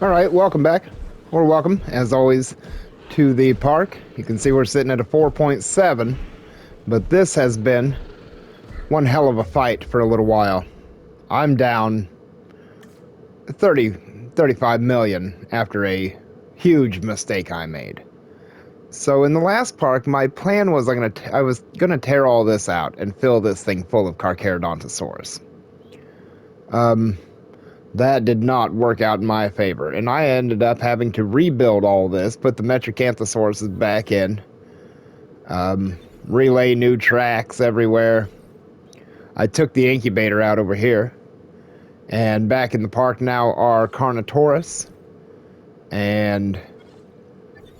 All right, welcome back, or welcome, as always, to the park. You can see we're sitting at a 4.7, but this has been one hell of a fight for a little while. I'm down 35 million after a huge mistake I made. So in the last park, my plan was I was gonna tear all this out and fill this thing full of Carcharodontosaurus. That did not work out in my favor, and I ended up having to rebuild all this, put the Metricanthosauruses back in, relay new tracks everywhere. I took the incubator out over here, and back in the park now are Carnotaurus and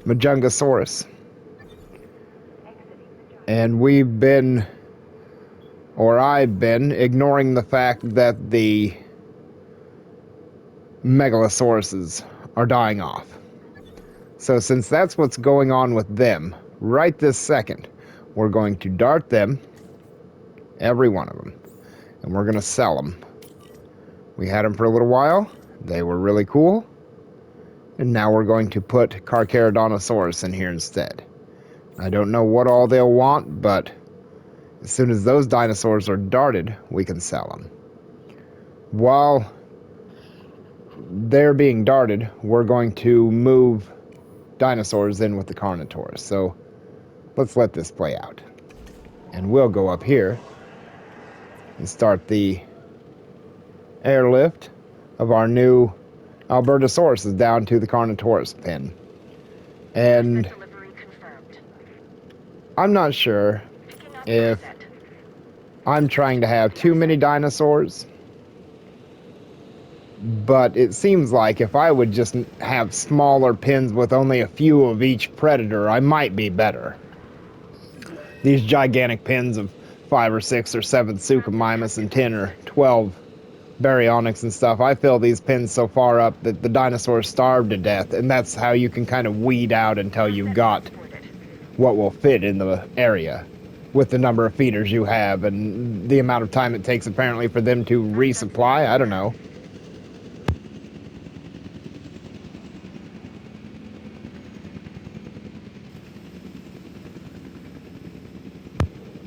Majungasaurus. And I've been, ignoring the fact that the Megalosauruses are dying off. So since that's what's going on with them, right this second, we're going to dart them, every one of them, and we're going to sell them. We had them for a little while, they were really cool, and now we're going to put Carcharodontosaurus in here instead. I don't know what all they'll want, but as soon as those dinosaurs are darted, we can sell them. While they're being darted, we're going to move dinosaurs in with the Carnotaurus. So let's let this play out. And we'll go up here and start the airlift of our new Albertosaurus down to the Carnotaurus pen. And I'm not sure if I'm trying to have too many dinosaurs, but it seems like if I would just have smaller pens with only a few of each predator, I might be better. These gigantic pens of 5 or 6 or 7 Suchomimus and 10 or 12 Baryonyx and stuff, I fill these pens so far up that the dinosaurs starve to death, and that's how you can kind of weed out until you've got what will fit in the area with the number of feeders you have and the amount of time it takes apparently for them to resupply. I don't know.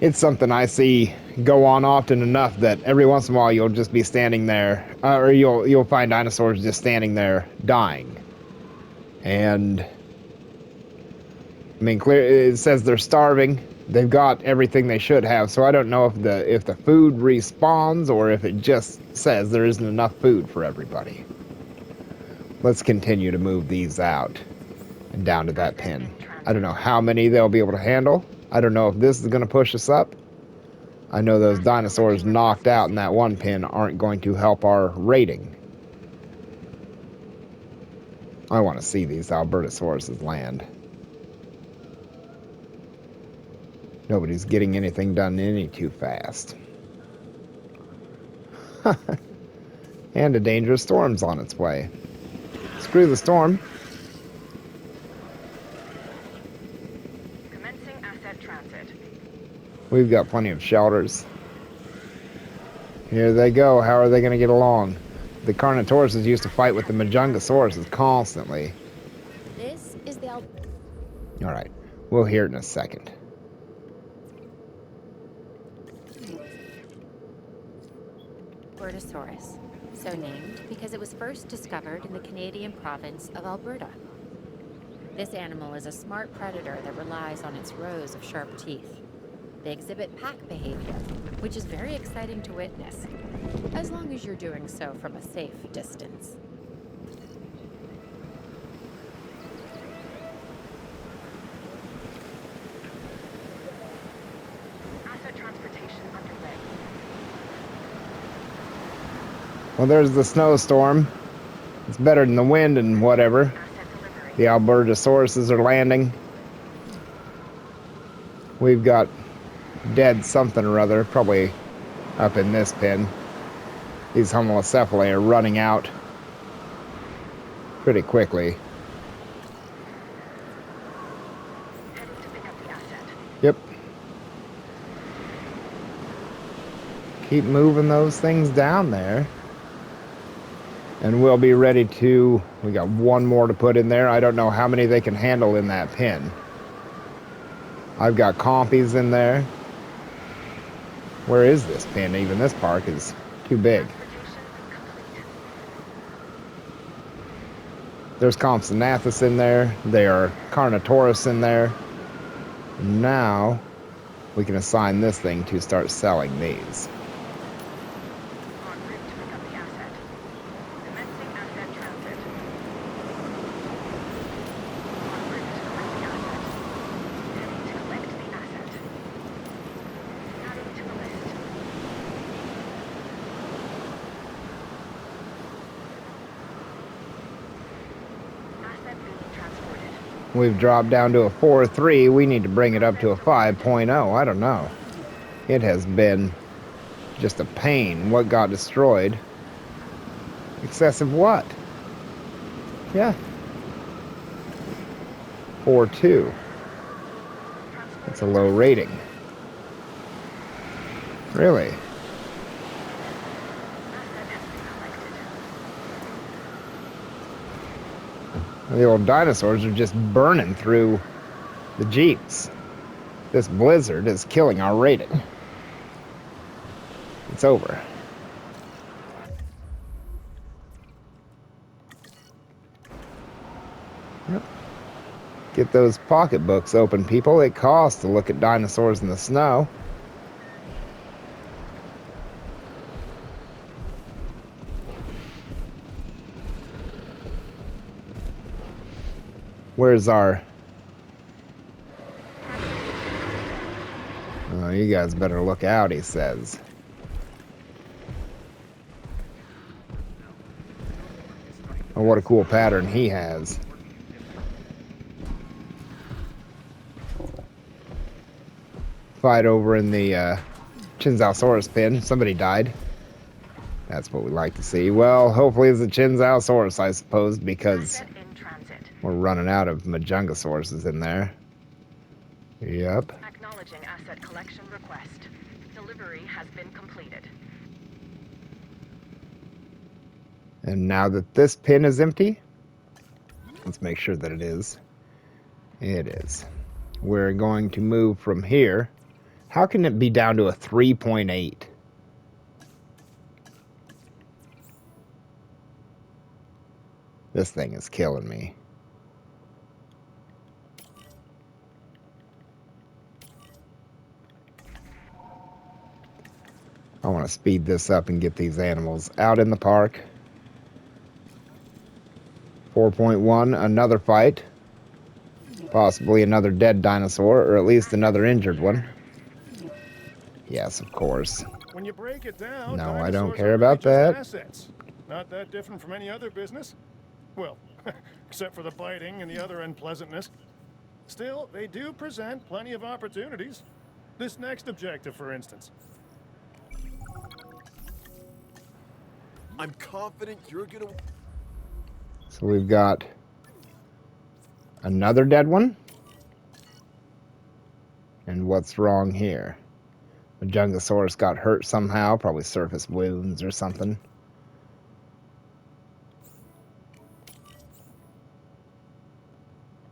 It's something I see go on often enough that every once in a while you'll just be standing there, or you'll find dinosaurs just standing there dying. And I mean, clear it says they're starving. They've got everything they should have, so I don't know if the food respawns or if it just says there isn't enough food for everybody. Let's continue to move these out and down to that pen. I don't know how many they'll be able to handle. I don't know if this is going to push us up. I know those dinosaurs knocked out in that one pen aren't going to help our rating. I want to see these Albertosauruses land. Nobody's getting anything done any too fast. And a dangerous storm's on its way. Screw the storm. Commencing asset transit. We've got plenty of shelters. Here they go. How are they going to get along? The Carnotauruses used to fight with the Majungasauruses constantly. This is the Alright, we'll hear it in a second. Albertosaurus, so named because it was first discovered in the Canadian province of Alberta. This animal is a smart predator that relies on its rows of sharp teeth. They exhibit pack behavior, which is very exciting to witness, as long as you're doing so from a safe distance. Asset transportation underway. Well, there's the snowstorm. It's better than the wind and whatever. The Albertosauruses are landing. We've got dead something or other, probably up in this pen. These homolocephalae are running out pretty quickly. Yep. Keep moving those things down there. And we'll be ready to... We got one more to put in there. I don't know how many they can handle in that pen. I've got compies in there. Where is this pen? Even this park is too big. There's Compsognathus in there. There are Carnotaurus in there. Now we can assign this thing to start selling these. We've dropped down to a 4.3. We need to bring it up to a 5.0. I don't know. It has been just a pain. What got destroyed? Excessive what? Yeah. 4.2. That's a low rating. Really? The old dinosaurs are just burning through the Jeeps. This blizzard is killing our rating. It's over. Yep. Get those pocketbooks open, people. It costs to look at dinosaurs in the snow. Where's our... Oh, you guys better look out, he says. Oh, what a cool pattern he has. Fight over in the Chinzalsaurus pen. Somebody died. That's what we like to see. Well, hopefully it's a Chinzalsaurus, I suppose, because we're running out of Majungasauruses in there. Yep. Acknowledging asset collection request. Delivery has been completed. And now that this pin is empty, let's make sure that it is. It is. We're going to move from here. How can it be down to a 3.8? This thing is killing me. I want to speed this up and get these animals out in the park. 4.1, another fight. Possibly another dead dinosaur, or at least another injured one. Yes, of course. When you break it down, No, I don't dinosaurs care are about really that. just assets. Not that different from any other business. Well, except for the biting and the other unpleasantness. Still, they do present plenty of opportunities. This next objective, for instance. I'm confident you're gonna... So we've got another dead one. And what's wrong here? Majungasaurus got hurt somehow, probably surface wounds or something.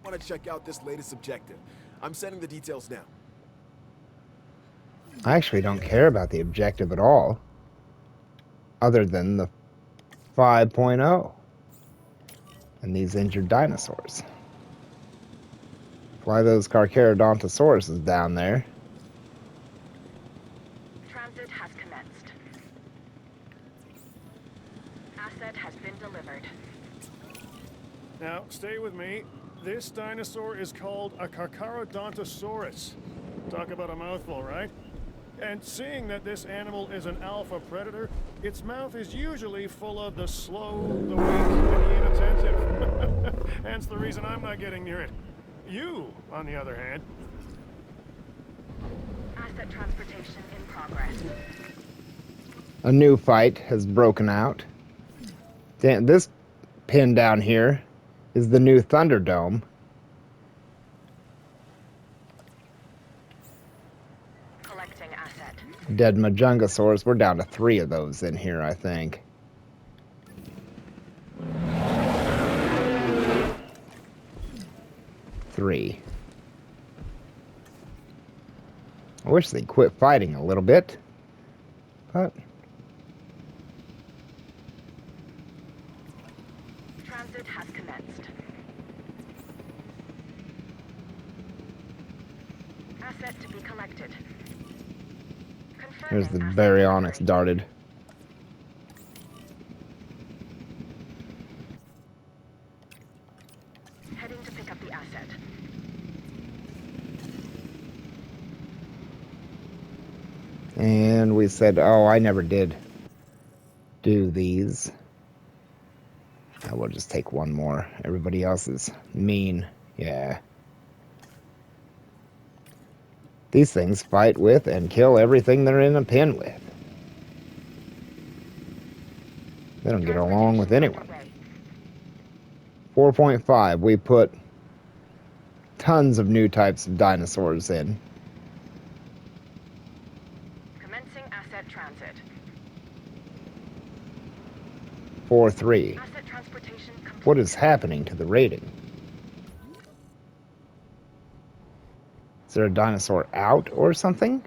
I want to check out this latest objective. I'm sending the details now. I actually don't care about the objective at all, other than the 5.0 and these injured dinosaurs. Fly those Carcharodontosauruses down there. Transit has commenced. Asset has been delivered. Now, stay with me. This dinosaur is called a Carcharodontosaurus. Talk about a mouthful, right? And seeing that this animal is an alpha predator, its mouth is usually full of the slow, the weak, and the inattentive. Hence the reason I'm not getting near it. You, on the other hand. Asset transportation in progress. A new fight has broken out. This pin down here is the new Thunderdome. Collecting asset. Dead Majungasaurus. We're down to 3 of those in here, I think. 4-3. I wish they'd quit fighting a little bit, but Transit has commenced. Asset to be collected. there's the Confirming asset baryonyx delivery. darted. Heading to pick up the asset. And we said, oh, I never did do these. I will just take one more. Everybody else is mean. Yeah. These things fight with and kill everything they're in a pen with. They don't get along with anyone. 4.5, we put tons of new types of dinosaurs in. Commencing asset transit. 4-3. Asset transportation complete. What is happening to the rating? Is there a dinosaur out or something?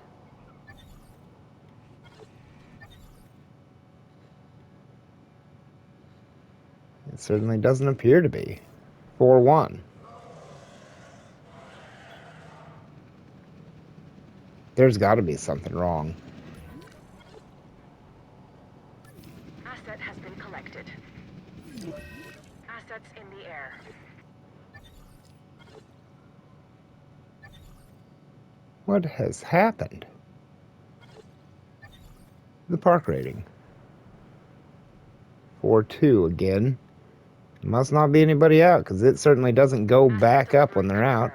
It certainly doesn't appear to be. 4-1. There's got to be something wrong. Asset has been collected. Assets in the air. What has happened? The park rating. 4-2 again. Must not be anybody out, because it certainly doesn't go back up when they're out.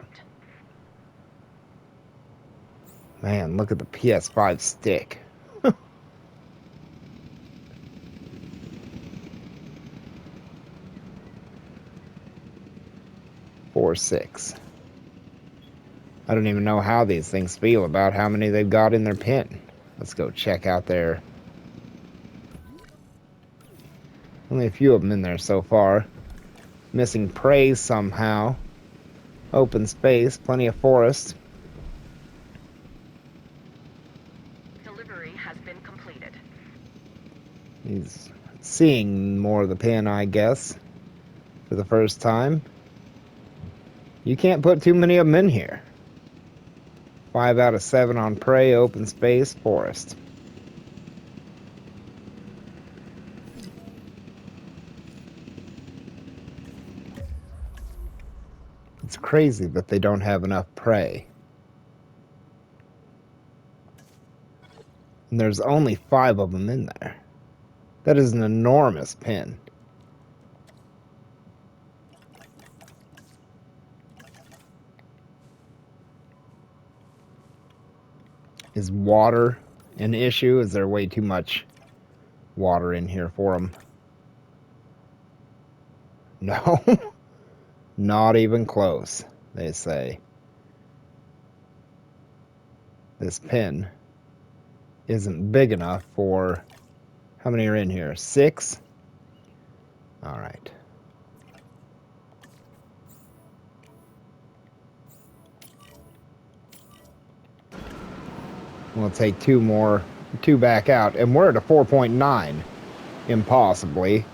Man, look at the PS5 stick. 4-6. I don't even know how these things feel about how many they've got in their pen. Let's go check out their... Only a few of them in there so far. Missing prey somehow. Open space, plenty of forest. Delivery has been completed. He's seeing more of the pen, I guess, for the first time. You can't put too many of them in here. 5 out of 7 on prey, open space, forest. It's crazy that they don't have enough prey. And there's only 5 of them in there. That is an enormous pen. Is water an issue? Is there way too much water in here for them? No. Not even close, they say. This pen isn't big enough for... How many are in here? 6? All right. We'll take 2 more, 2 back out, and we're at a 4.9. Impossibly.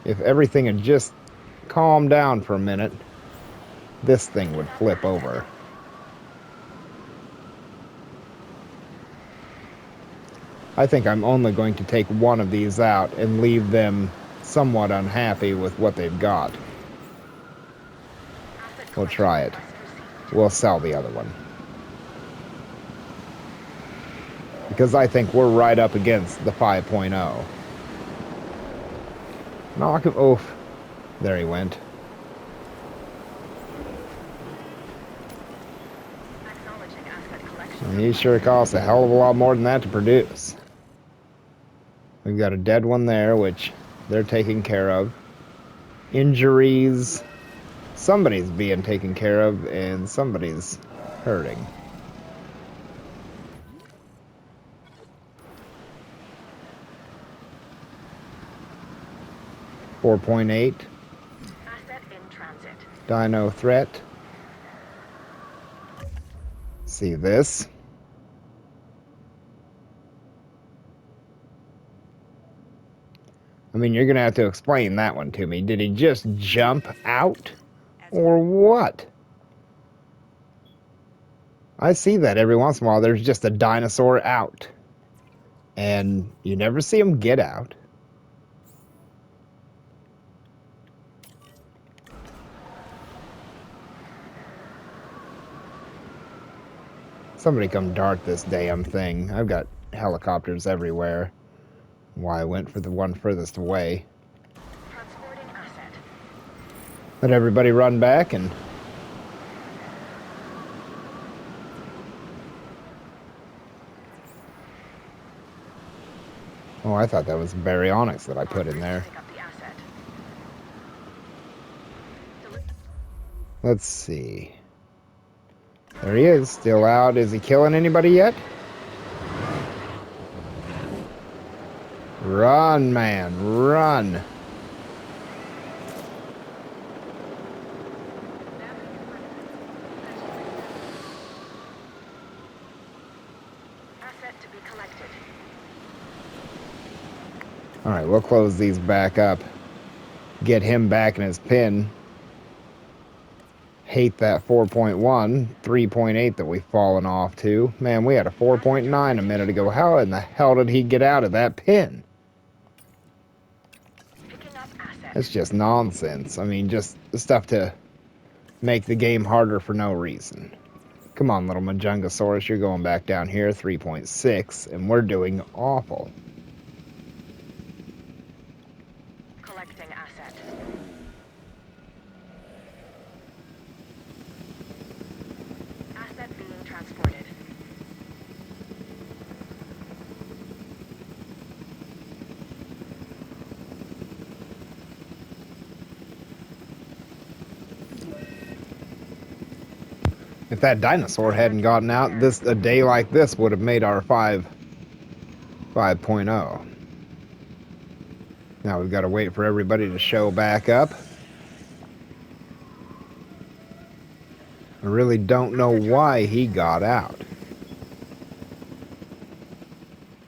If everything had just calmed down for a minute, this thing would flip over. I think I'm only going to take one of these out and leave them somewhat unhappy with what they've got. We'll try it. We'll sell the other one. Because I think we're right up against the 5.0. Knock him. Oof. There he went. And he sure costs a hell of a lot more than that to produce. We've got a dead one there, which they're taking care of. Injuries. Somebody's being taken care of, and somebody's hurting. .8. Asset in transit. Dino threat. See this? I mean, you're gonna have to explain that one to me. Did he just jump out? Or what? I see that every once in a while. There's just a dinosaur out. And you never see him get out. Somebody come dart this damn thing. I've got helicopters everywhere. Why I went for the one furthest away. Transporting asset. Let everybody run back and... Oh, I thought that was baryonyx that I put in there. Pick up the asset. Let's see. There he is, still out. Is he killing anybody yet? Run, man, run. Asset to be collected. Alright, we'll close these back up. Get him back in his pin. Hate that 4.1, 3.8 that we've fallen off to. Man, we had a 4.9 a minute ago. How in the hell did he get out of that pin? Picking up asset. That's just nonsense. I mean, just stuff to make the game harder for no reason. Come on, little Majungasaurus, you're going back down here, 3.6, and we're doing awful. Collecting asset. Asset being transported. If that dinosaur hadn't gotten out, a day like this would have made our 5.0. Now we've got to wait for everybody to show back up. I really don't know why he got out.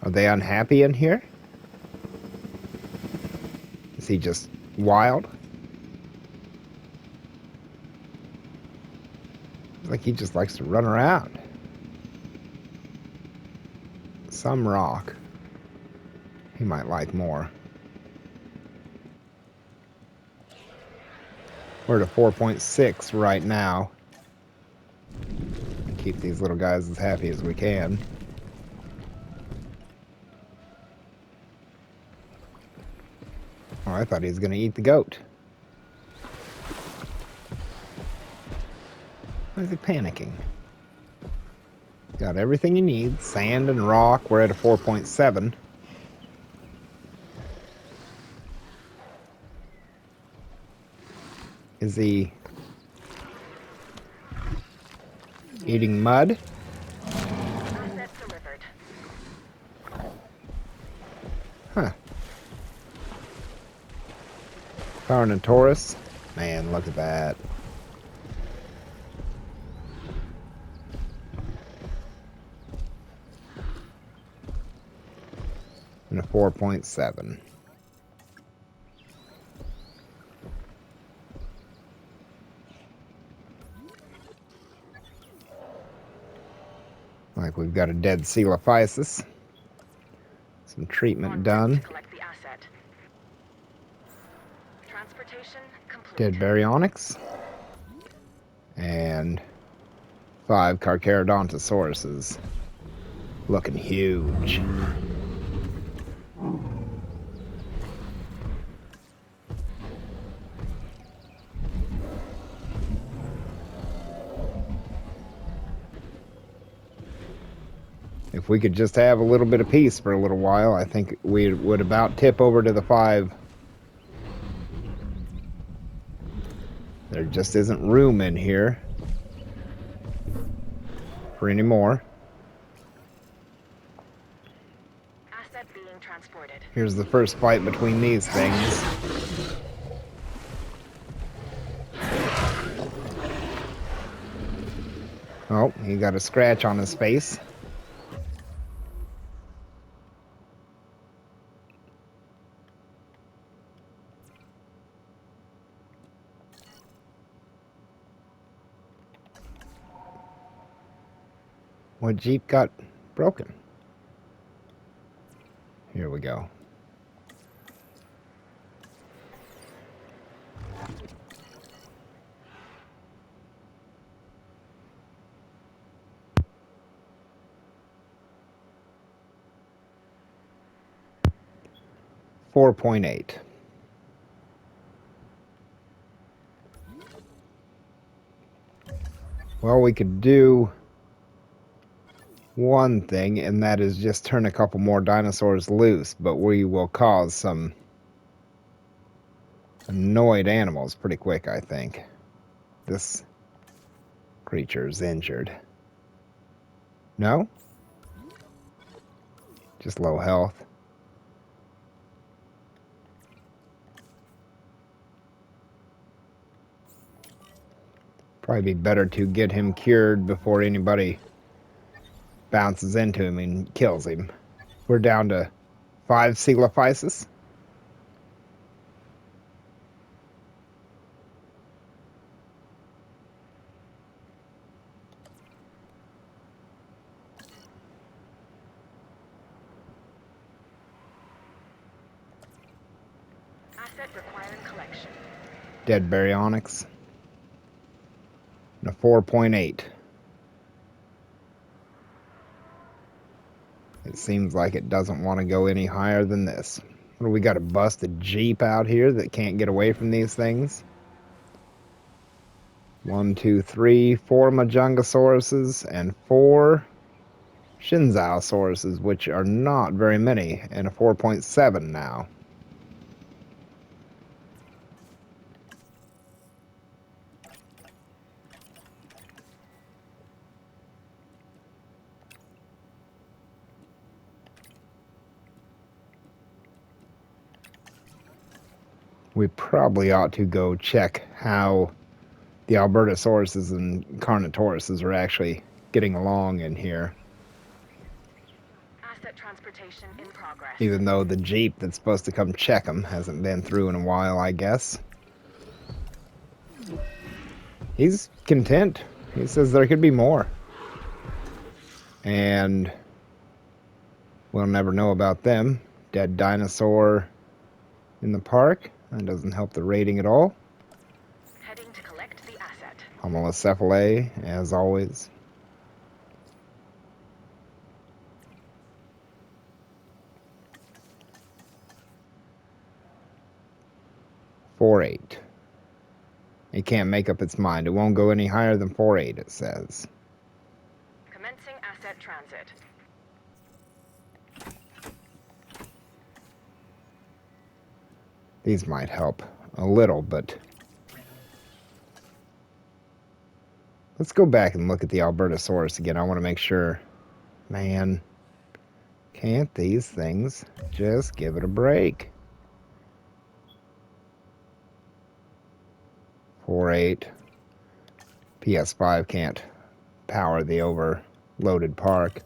Are they unhappy in here? Is he just wild? Like he just likes to run around. Some rock. He might like more. We're at a 4.6 right now. Keep these little guys as happy as we can. Oh, I thought he was going to eat the goat. Why is he panicking? Got everything you need. Sand and rock. We're at a 4.7. Is he eating mud? Asset delivered. Huh. Carcharodontosaurus. Man, look at that. And a 4.7. Like we've got a dead Coelophysis. Some treatment done. Collect the asset. Transportation complete. Dead baryonyx. And 5 Carcharodontosauruses. Looking huge. If we could just have a little bit of peace for a little while, I think we would about tip over to the 5. There just isn't room in here for any more. Asset being transported. Here's the first fight between these things. Oh, he got a scratch on his face. What Jeep got broken? Here we go. $4.8. Well, we could do one thing, and that is just turn a couple more dinosaurs loose, but we will cause some annoyed animals pretty quick, I think. This creature is injured. No? Just low health. Probably be better to get him cured before anybody bounces into him and kills him. We're down to 5 Coelophysis. Asset requiring collection. Dead baryonyx. And a 4.8. It seems like it doesn't want to go any higher than this. What do we got, a busted Jeep out here that can't get away from these things? 1, 2, 3, 4 Majungasauruses and 4 Shinzaosauruses, which are not very many, and a 4.7 now. We probably ought to go check how the Albertosauruses and Carnotauruses are actually getting along in here. Asset transportation in progress. Even though the Jeep that's supposed to come check them hasn't been through in a while, I guess. He's content. He says there could be more. And we'll never know about them. Dead dinosaur in the park. That doesn't help the rating at all. Heading to collect the asset. Homalocephalae, as always. $4.8. It can't make up its mind. It won't go any higher than 4.8, it says. Commencing asset transit. These might help a little, but let's go back and look at the Albertosaurus again. I want to make sure. Man, can't these things just give it a break? 4.8. PS5 can't power the overloaded park.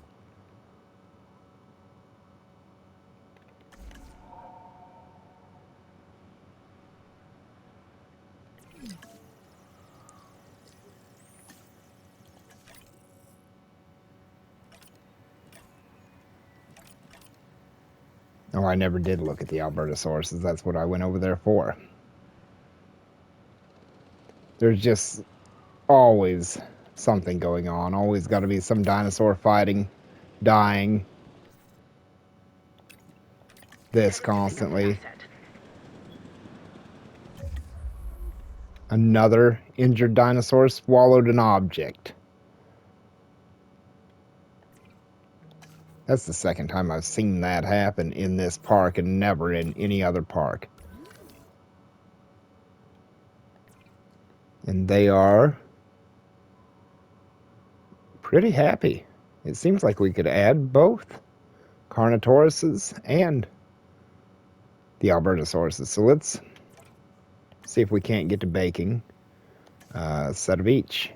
Oh, I never did look at the Albertosauruses. That's what I went over there for. There's just always something going on. Always got to be some dinosaur fighting, dying. This constantly. Another injured dinosaur swallowed an object. That's the second time I've seen that happen in this park and never in any other park. And they are pretty happy. It seems like we could add both Carnotauruses and the Albertosauruses. So let's see if we can't get to baking a set of each.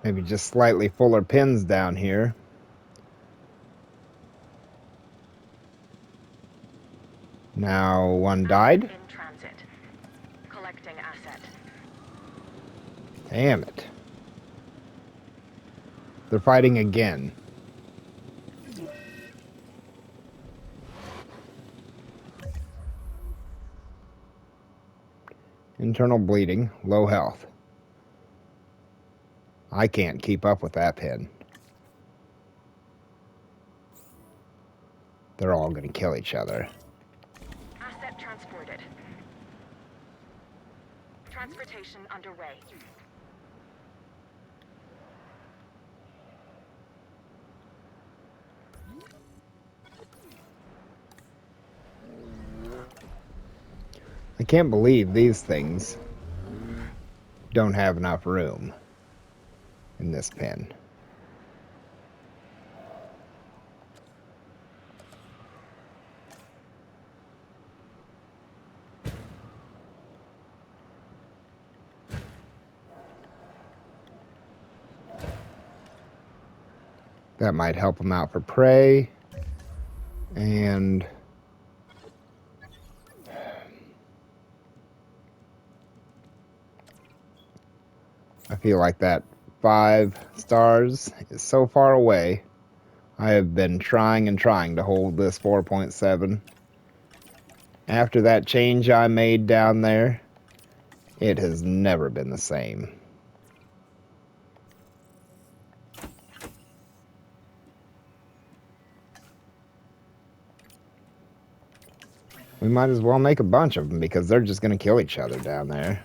Maybe just slightly fuller pins down here. Now one died. In transit. Collecting asset. Damn it. They're fighting again. Internal bleeding, low health. I can't keep up with that pin. They're all going to kill each other. Asset transported. Transportation underway. I can't believe these things don't have enough room in this pen. That might help them out for prey. And I feel like that 5 stars is so far away. I have been trying and trying to hold this 4.7. After that change I made down there, it has never been the same. We might as well make a bunch of them because they're just going to kill each other down there.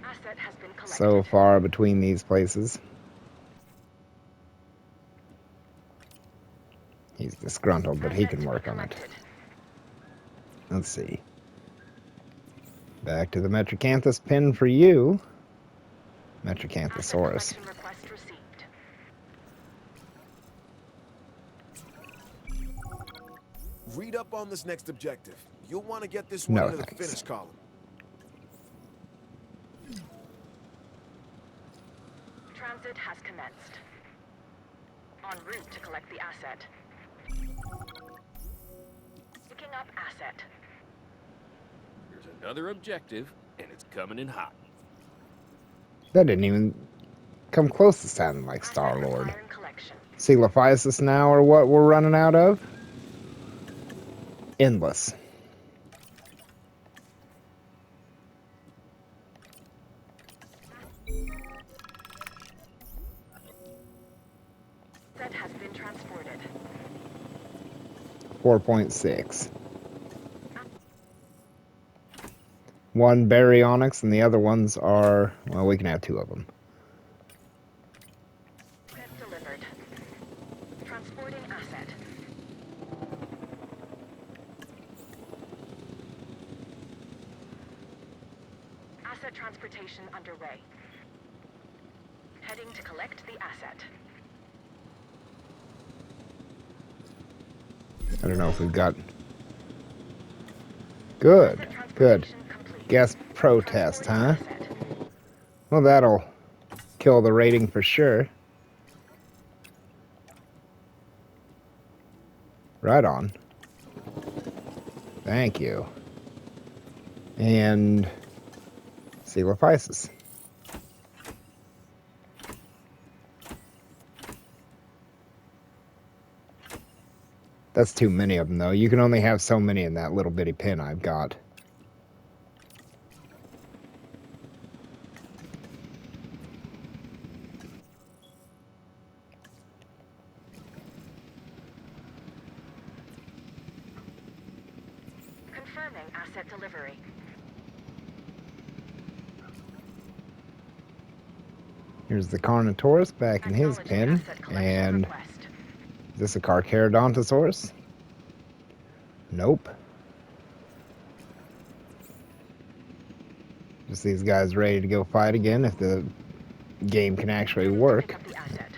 Asset has been collected. So far between these places. He's disgruntled, but he can work on it. Let's see. Back to the Metricanthus pin for you. Metricanthosaurus. Asset request received. Read up on this next objective. You'll want to get this one No, into the thanks. finish column. Transit has commenced. En route to collect the asset. Picking up asset. Here's another objective, and it's coming in hot. That didn't even come close to sounding like Star-Lord. Requiring collection. Coelophysis now or what we're running out of? Endless. Asset has been transported. 4.6. One baryonyx and the other ones are, well, we can have 2 of them. Asset delivered. Transporting asset. Asset transportation underway. Heading to collect the asset. I don't know if we've got... Good, good. Transportation complete. Guest protest, huh? Transporting asset. Well, that'll kill the rating for sure. Right on. Thank you. And Coelophysis. That's too many of them, though. You can only have so many in that little bitty pin I've got. Confirming asset delivery. Here's the Carnotaurus back in his Acknowledging pen. asset collection And request. is this a Carcharodontosaurus? Nope. Just these guys ready to go fight again if the game can actually Pick work. up the asset.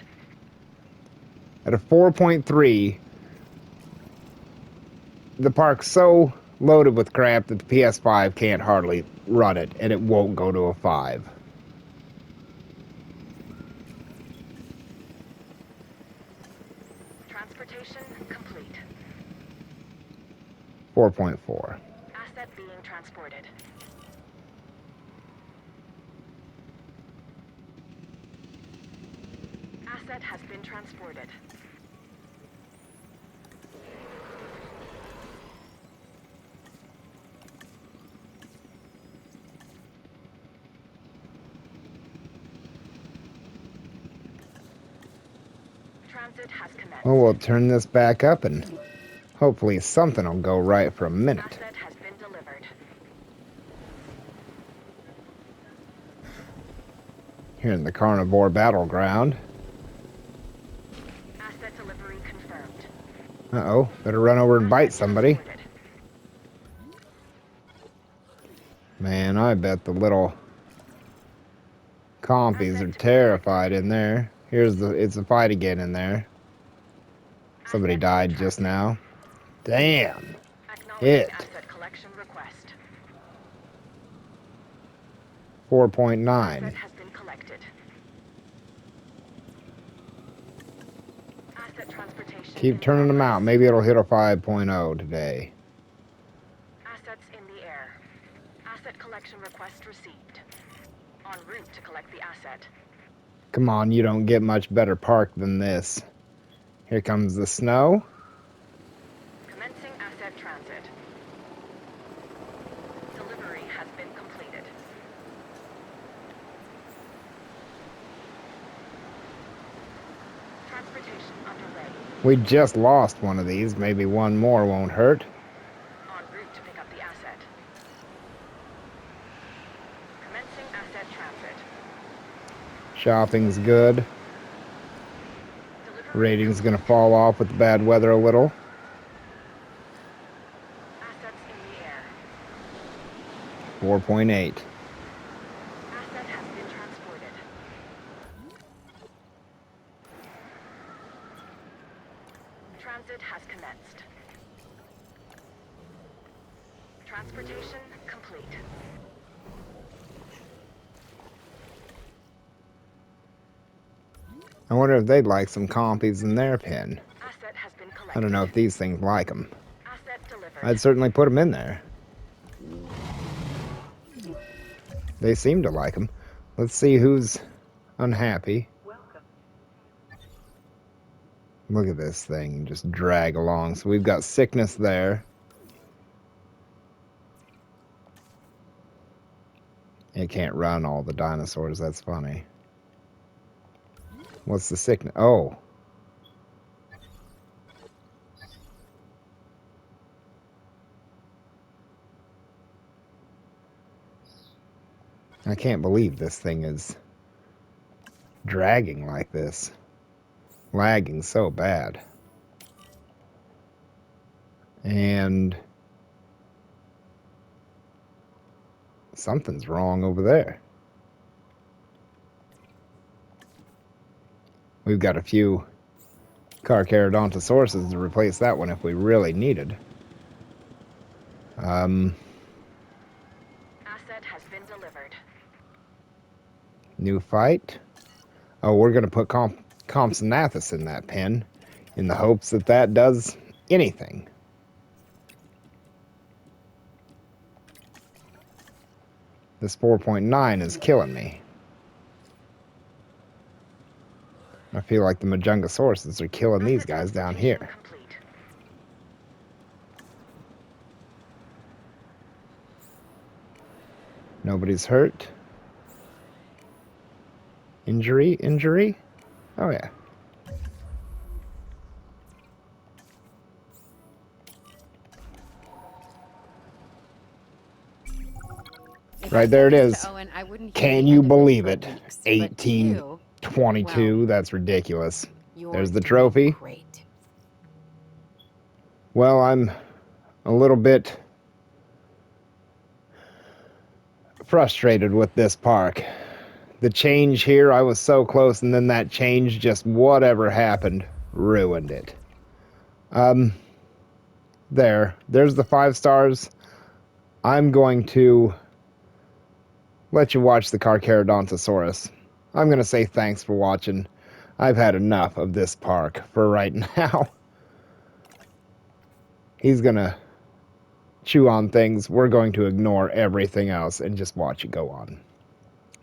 At a 4.3, the park's so loaded with crap that the PS5 can't hardly run it, and it won't go to a 5. Transportation complete. 4.4. Asset being transported. Asset has been transported. Transit has commenced. Well, we'll turn this back up and hopefully something will go right for a minute. Asset has been delivered. Here in the carnivore battleground. Asset delivery confirmed. Uh-oh, better run over and bite Asset somebody. transported. Man, I bet the little compies are terrified in there. It's a fight again in there. Somebody Asset died being just transported. now. Damn. Acknowledging Hit. asset collection request. 4.9. Asset has been collected. Asset transportation. Keep in turning them progress. out. Maybe it'll hit a 5.0 today. Assets in the air. Asset collection request received. En route to collect the asset. Come on, you don't get much better park than this. Here comes the snow. Commencing asset transit. Delivery has been completed. Transportation underway. We just lost one of these. Maybe one more won't hurt. En route to pick up the asset. Commencing asset transit. Shopping's good. Delivery Rating's gonna fall off with the bad weather a little. Assets in the air. 4.8. Asset has been transported. Transit has commenced. Transportation complete. I wonder if they'd like some compies in their pen. Asset has been collected. I don't know if these things like them. Asset delivered. I'd certainly put them in there. They seem to like them. Let's see who's unhappy. Look at this thing just drag along. So we've got sickness there. It can't run all the dinosaurs. That's funny. What's the sickness? Oh. I can't believe this thing is dragging like this. Lagging so bad. And something's wrong over there. We've got a few Carcharodontosauruses to replace that one if we really needed. Asset has been delivered. New fight. Oh, we're going to put Compsognathus in that pen in the hopes that that does anything. This 4.9 is killing me. I feel like the Majungasauruses are killing these guys down here. Complete. Nobody's hurt. Injury? Oh yeah. Right there it is. Owen, I wouldn't hear Can the you end of believe for it? weeks, but 1822. well, That's ridiculous. you're There's the doing trophy. Great. Well, I'm a little bit frustrated with this park. The change here, I was so close, and then that change, just whatever happened, ruined it. There's the 5 stars. I'm going to let you watch the Carcharodontosaurus. I'm going to say thanks for watching. I've had enough of this park for right now. He's going to chew on things. We're going to ignore everything else and just watch it go on.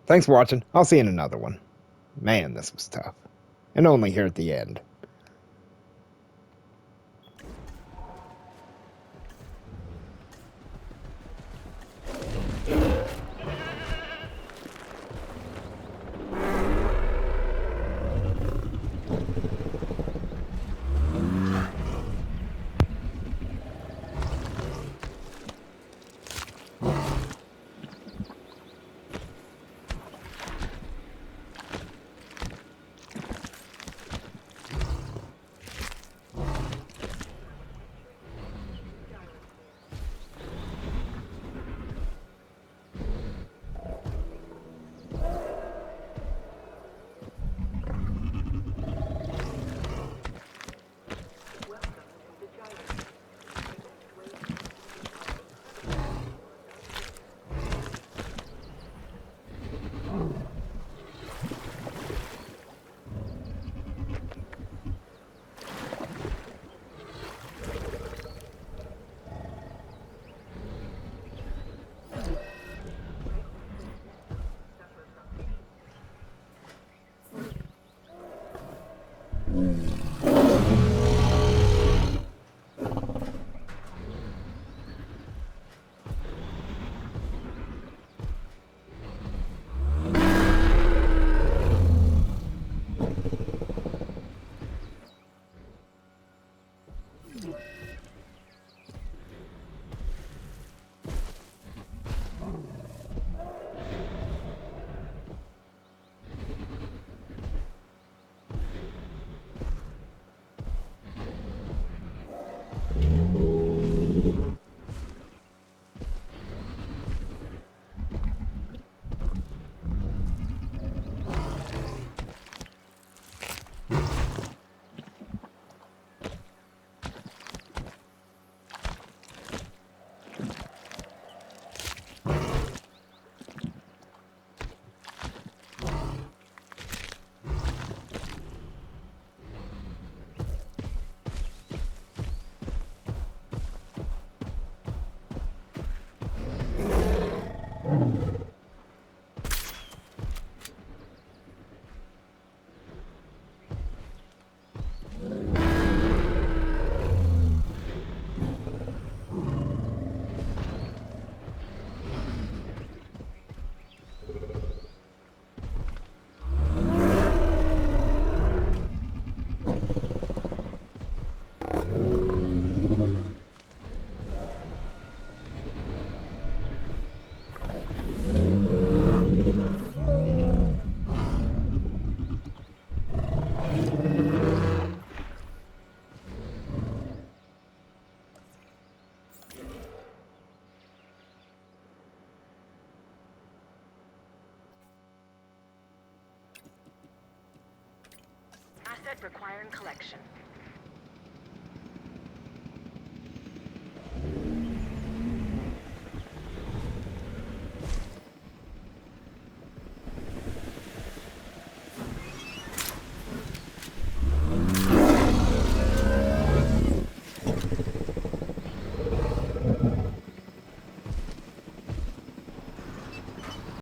Thanks for watching. I'll see you in another one. Man, this was tough. And only here at the end. Asset requiring collection.